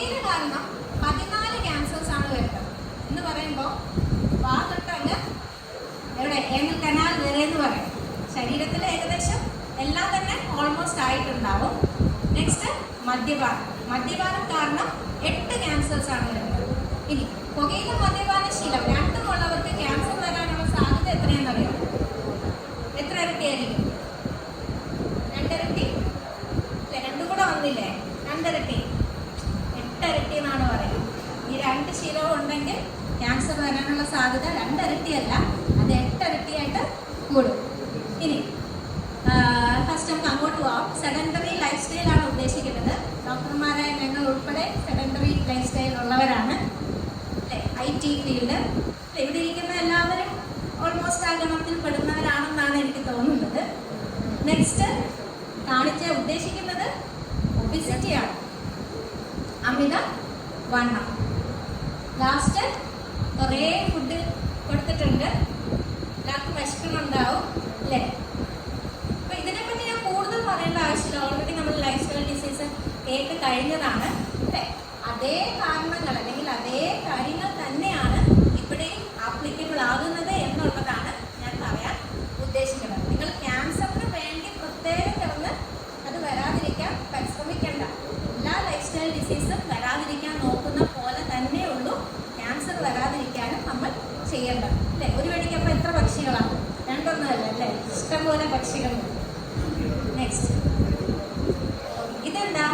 പുകയില കാരണം 14 ക്യാൻസേഴ്സ് ആണ് വരുന്നത് എന്ന് പറയുമ്പോൾ വാ തൊട്ടങ്ങ് എവിടെ ഏങ്ങൽ കനാൽ വരെ എന്ന് പറയും. ശരീരത്തിൽ ഏകദേശം എല്ലാം തന്നെ ഓൾമോസ്റ്റ് ആയിട്ടുണ്ടാവും. നെക്സ്റ്റ് മദ്യപാനം കാരണം 8 ക്യാൻസേഴ്സ് ആണ് വരുന്നത്. ഇനി പുകയില മദ്യപാന ശീലം രണ്ടും ഉള്ളവർക്ക് ക്യാൻസർ വരാനുള്ള സാധ്യത എത്രയാണെന്നറിയാം? എത്ര ഇരട്ടിയായിരിക്കും? 2 ഇരട്ടി അല്ലെ? രണ്ടും കൂടെ വന്നില്ലേ? 2 ഇരട്ടി, 8 ഇരട്ടി എന്നാണ് പറയുന്നത്. ഈ 2 ശീലവും ഉണ്ടെങ്കിൽ ക്യാൻസർ വരാനുള്ള സാധ്യത 2 ഇരട്ടിയല്ല, അത് 8 ഇരട്ടിയായിട്ട് കൂടും. ഇനി ഫസ്റ്റ് നമുക്ക് അങ്ങോട്ട് പോവാം. സെഡൻഡറി ലൈഫ് സ്റ്റൈലാണ് ഉദ്ദേശിക്കുന്നത്. ഡോക്ടർമാരായ ഞങ്ങൾ ഉൾപ്പെടെ സെഡൻഡറി ലൈഫ് സ്റ്റൈൽ ഉള്ളവരാണ് അല്ലേ? IT ഫീൽഡ് ഇവിടെ ഇരിക്കുന്ന എല്ലാവരും ഓൾമോസ്റ്റ് ആ ഗണത്തിൽ പെടുന്നവരാണെന്നാണ് എനിക്ക് തോന്നുന്നത്. നെക്സ്റ്റ് ഉദ്ദേശിക്കുന്നത് ഒബിസിറ്റിയാണ്, അമിത വണ്ണം. ലാസ്റ്റ് കുറേ ഫുഡ് കൊടുത്തിട്ടുണ്ട്, എല്ലാവർക്കും വിശക്കുന്നുണ്ടാവും അല്ലേ? അപ്പൊ ഇതിനെപ്പറ്റി ഞാൻ കൂടുതൽ പറയേണ്ട ആവശ്യമില്ല. ഓൾറെഡി നമ്മൾ ലൈഫ് സ്റ്റൈൽ ഡിസീസ് കേട്ട് കഴിഞ്ഞതാണ് അല്ലേ? അതേ കാരണങ്ങൾ അല്ലെങ്കിൽ അതേ കാര്യങ്ങൾ തന്നെയാണ് ഇവിടെയും ആപ്ലിക്കബിൾ ആകുന്നത് എന്നുള്ളതാണ് ഞാൻ പറയാൻ ഉദ്ദേശിക്കുന്നത്. നിങ്ങൾ ക്യാൻസറിന് വേണ്ടി പ്രത്യേകം കിടന്ന് അത് വരാതിരിക്കാൻ പരിശ്രമിക്കേണ്ട. എല്ലാ ലൈഫ് സ്റ്റൈൽ ഡിസീസും വരാതിരിക്കാൻ നോക്കുന്ന പോലെ തന്നെയുള്ളൂ ക്യാൻസർ വരാതിരിക്കാനും നമ്മൾ ചെയ്യേണ്ടത് അല്ലേ? ഒരു വെടിക്കപ്പോൾ എത്ര പക്ഷികളാണ്? 2 ഒന്നുമല്ല അല്ലേ? ഇഷ്ടംപോലെ പക്ഷികൾ. നെക്സ്റ്റ് ഇതെന്താ?